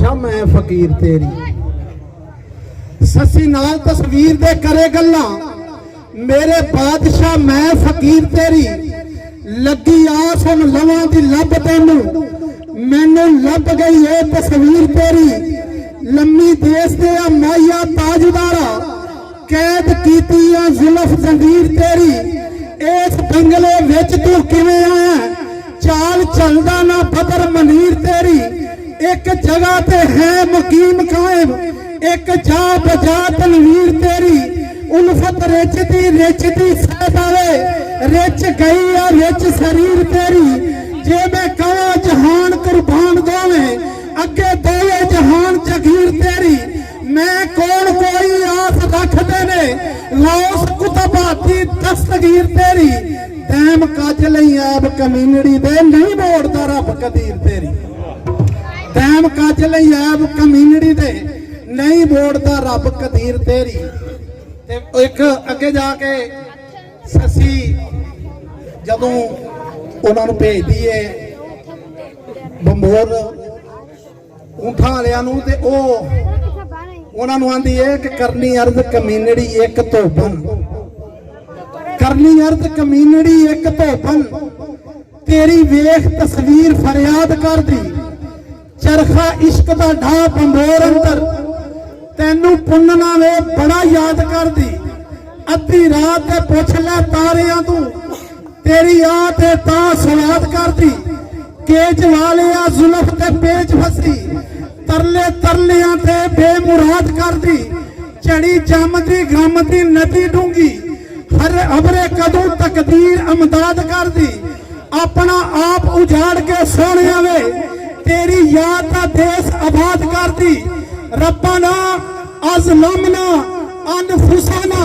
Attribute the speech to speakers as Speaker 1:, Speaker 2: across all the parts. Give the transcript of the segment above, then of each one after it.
Speaker 1: बादशाह मैं फकीर तेरी। ससी नाल तस्वीर दे करे गल्लां, मेरे बादशाह मैं फकीर तेरी। लगी आस हुण लवां दी लब तैनू, मैनू लब गई ये तस्वीर तेरी। लम्मी देस दे माइया ताजदारा, कैद कीती जुल्फ जंजीर तेरी। इस बंगले विच तू किवें आया, चाल चलदा ना बदर मनीर तेरी। एक जगह ते है मुकीम कायम, एक जा बजा तनवीर तेरी। उल्फत रिचदी सहदावे, रिच गई है रिच शरीर तेरी। जे मैं कहा जहान कुर्बान दोवे, अगे दोवे जहान जगीर तेरी। मैं कौन कोई आस रखते ने, लौस कुतबाती दस्तगीर तेरी। दैम कज लई ऐब कमीनड़ी दे, नहीं मोड़दा रब कदीर तेरी। दैम कज लई ऐब कमीनड़ी दे, नहीं मोड़दा रब कदीर तेरी। ते एक अगे जाके ससी जदों उन्हां नूं भेजदी है बंबोर ऊंठां वालियां नूं, ते ओह उन्हां नूं आंदी है कि करनी अर्ज कमीनड़ी एक धोबन। करनी अर्ज कमीनड़ी एक धोबन, तेरी वेख तस्वीर फरियाद कर दी। चरखा इश्क दा ढा बंबोर अंदर, तैनू पुन्नना वे बड़ा याद कर दी। अद्धी रात पुछ लै तारियां तू, तेरी आ ते ता सवाद कर दी। केज वालिया जुल्फ ते पेच फसी, तरले तरलियां ते बेमुराद कर दी। चढ़ी जमदी गमदी नदी डूंगी, हर अबरे कदों तकदीर अमदाद कर दी। अपना आप उजाड़ के सोने वे, तेरी याद का देश आबाद कर दी। रब्बाना अज़लमना अनफुसना,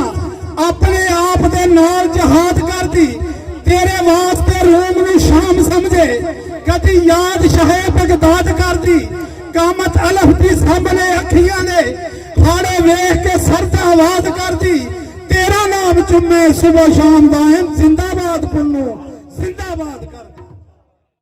Speaker 1: अपने आप दे नाल जहाद कर दी। तेरे वास्ते रोम नूं शाम समझे, कदी याद शाहे बगदाद कर दी। कामत अलफ दी सामने अखियां ने, हाड़े वेख के सरद आवाज कर दी। तेरा नाम चुमे सुबह शाम दायम, जिंदाबाद पुन्नू जिंदाबाद कर।